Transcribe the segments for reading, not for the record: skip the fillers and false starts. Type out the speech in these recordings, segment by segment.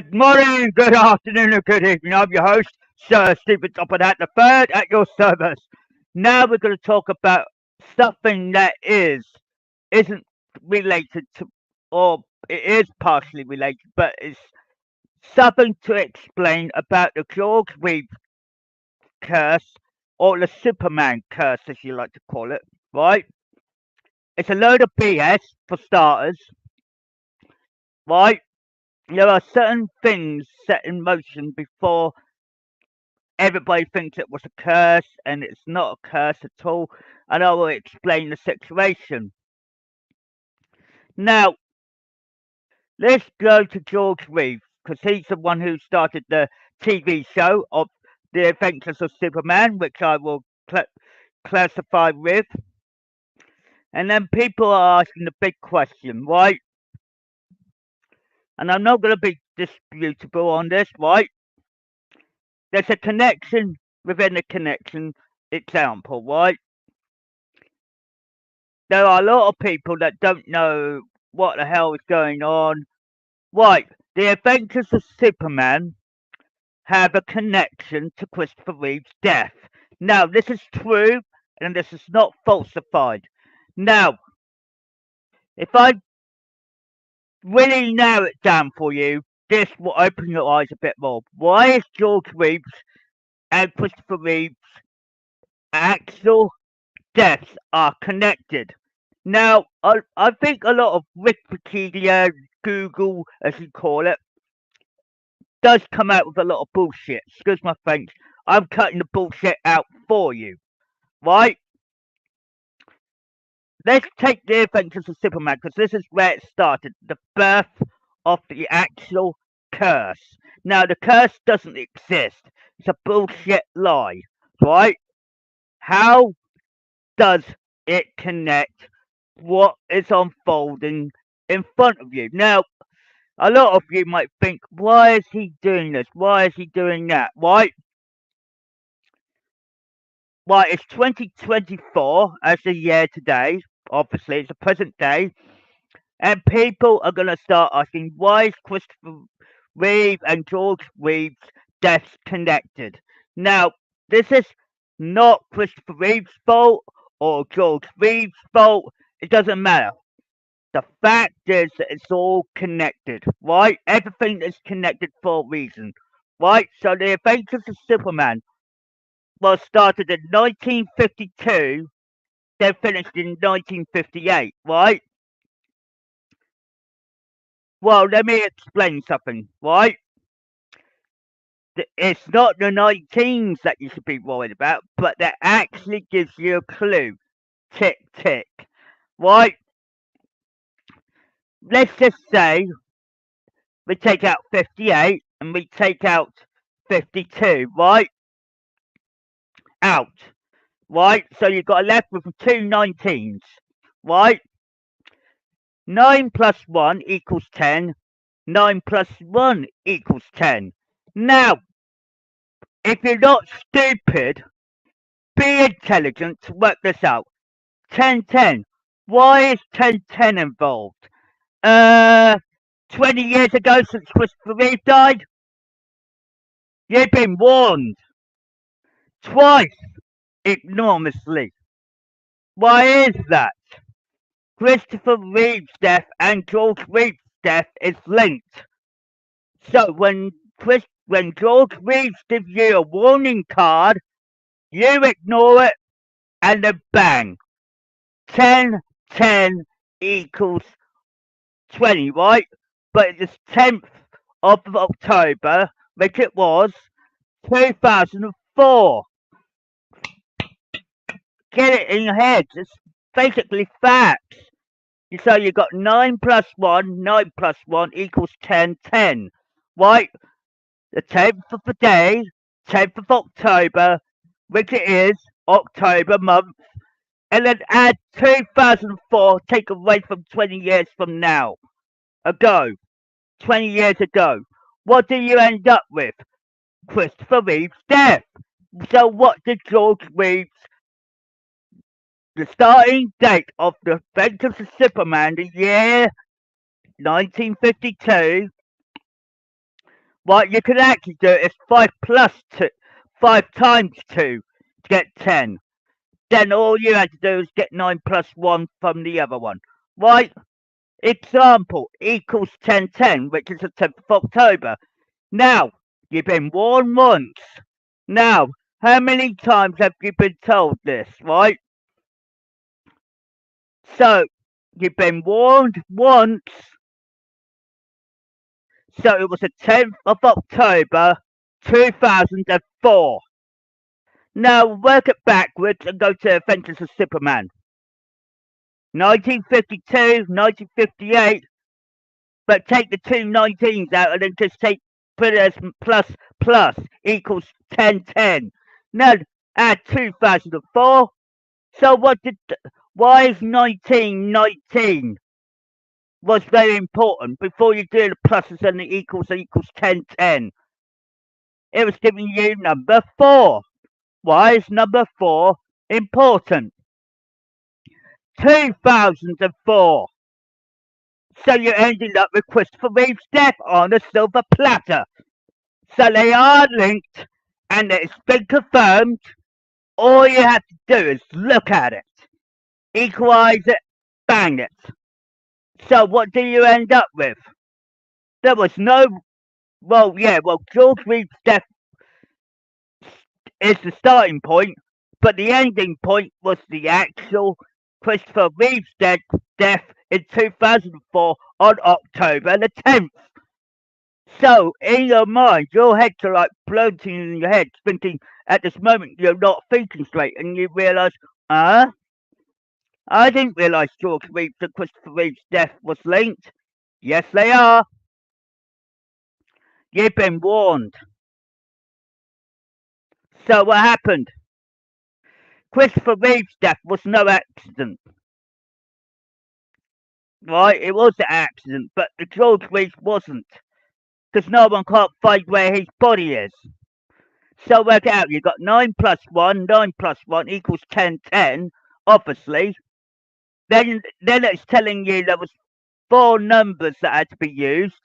Good morning, good afternoon, and good evening. I'm your host, Sir Stephen Topham Hatt the Third, at your service. Now we're going to talk about something that isn't related to, or it is partially related, but it's something to explain about the George Reeves curse, or the Superman curse, as you like to call it. Right? It's a load of BS for starters. Right? There are certain things set in motion before everybody thinks it was a curse, and it's not a curse at all. And I will explain the situation. Now, let's go to George Reeves, because he's the one who started the TV show of The Adventures of Superman, which I will classify with. And then people are asking the big question, right? And I'm not going to be disputable on this, right? There's a connection within a connection example, right? There are a lot of people that don't know what the hell is going on. Right, the Adventures of Superman have a connection to Christopher Reeve's death. Now, this is true, and this is not falsified. Now, if I really narrow it down for you, this will open your eyes a bit more. Why is George Reeves and Christopher Reeve's actual deaths are connected? Now, I think a lot of Wikipedia, Google, as you call it, does come out with a lot of bullshit. Excuse my French. I'm cutting the bullshit out for you, right? Let's take the Adventures of Superman, because this is where it started. The birth of the actual curse. Now, the curse doesn't exist. It's a bullshit lie, right? How does it connect what is unfolding in front of you? Now, a lot of you might think, why is he doing this? Why is he doing that? Right? Right, it's 2024 as the year today. Obviously, it's the present day. And people are going to start asking, why is Christopher Reeve and George Reeves' deaths connected? Now, this is not Christopher Reeve's fault or George Reeves' fault. It doesn't matter. The fact is that it's all connected, right? Everything is connected for a reason, right? So the Adventures of Superman was started in 1952, then finished in 1958, right? Well, let me explain something, right? It's not the 19s that you should be worried about, but that actually gives you a clue. Tick, tick, right? Let's just say we take out 58 and we take out 52, right? Out, right? So you've got left with two 19s, right? 9 plus 1 equals 10. 9 plus 1 equals 10. Now, if you're not stupid, be intelligent to work this out. 10, 10. Why is 10, 10 involved? 20 years ago since Christopher Reeve died? You've been warned. Twice, enormously. Why is that? Christopher Reeve's death and George Reeve's death is linked. So when George Reeves gives you a warning card, you ignore it, and then bang. 10, 10 equals 20, right? But it's 10th of October, which it was, 2004. Get it in your head. It's basically facts. So you got 9 plus 1, 9 plus 1 equals 10, 10. Right? The 10th of the day, 10th of October, which it is, October month, and then add 2004, take away from 20 years from now. 20 years ago. What do you end up with? Christopher Reeve's death. So what did George Reeves, the starting date of the Adventures of Superman, the year 1952, What you could actually do is 5 plus 2, 5 times 2 to get 10. Then all you had to do is get 9 plus 1 from the other one. Right? Example equals 1010, which is the 10th of October. Now, you've been warned once. Now, how many times have you been told this, right? So, you've been warned once. So, it was the 10th of October, 2004. Now, work it backwards and go to Adventures of Superman. 1952, 1958, but take the two 19s out and then just put it as plus equals 1010. Now, add 2004. So why is 1919 was very important before you do the pluses and the equals 1010? It was giving you number 4. Why is number 4 important? 2004. So you ended up with Christopher Reeve's death on a silver platter. So they are linked and it's been confirmed. All you have to do is look at it, equalize it, bang it. So what do you end up with? There was no, George Reeve's death is the starting point, but the ending point was the actual Christopher Reeve's death in 2004 on October the 10th. So, in your mind, your heads are like floating in your head, thinking at this moment you're not thinking straight, and you realise, I didn't realise George Reeves and Christopher Reeve's death was linked. Yes, they are. You've been warned. So, what happened? Christopher Reeve's death was no accident. Right? It was an accident, but the George Reeves wasn't. Because no one can't find where his body is. So work it out. You've got 9 plus 1. 9 plus 1 equals 1010, obviously. Then it's telling you there was 4 numbers that had to be used.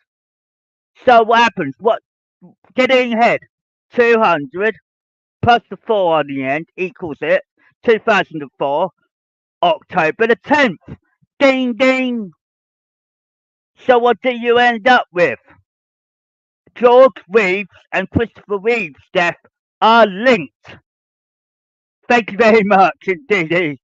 So what happens? Get in your head. 200 plus the 4 on the end equals it. 2004, October the 10th. Ding, ding. So what do you end up with? George Reeves and Christopher Reeve's death are linked. Thank you very much indeed.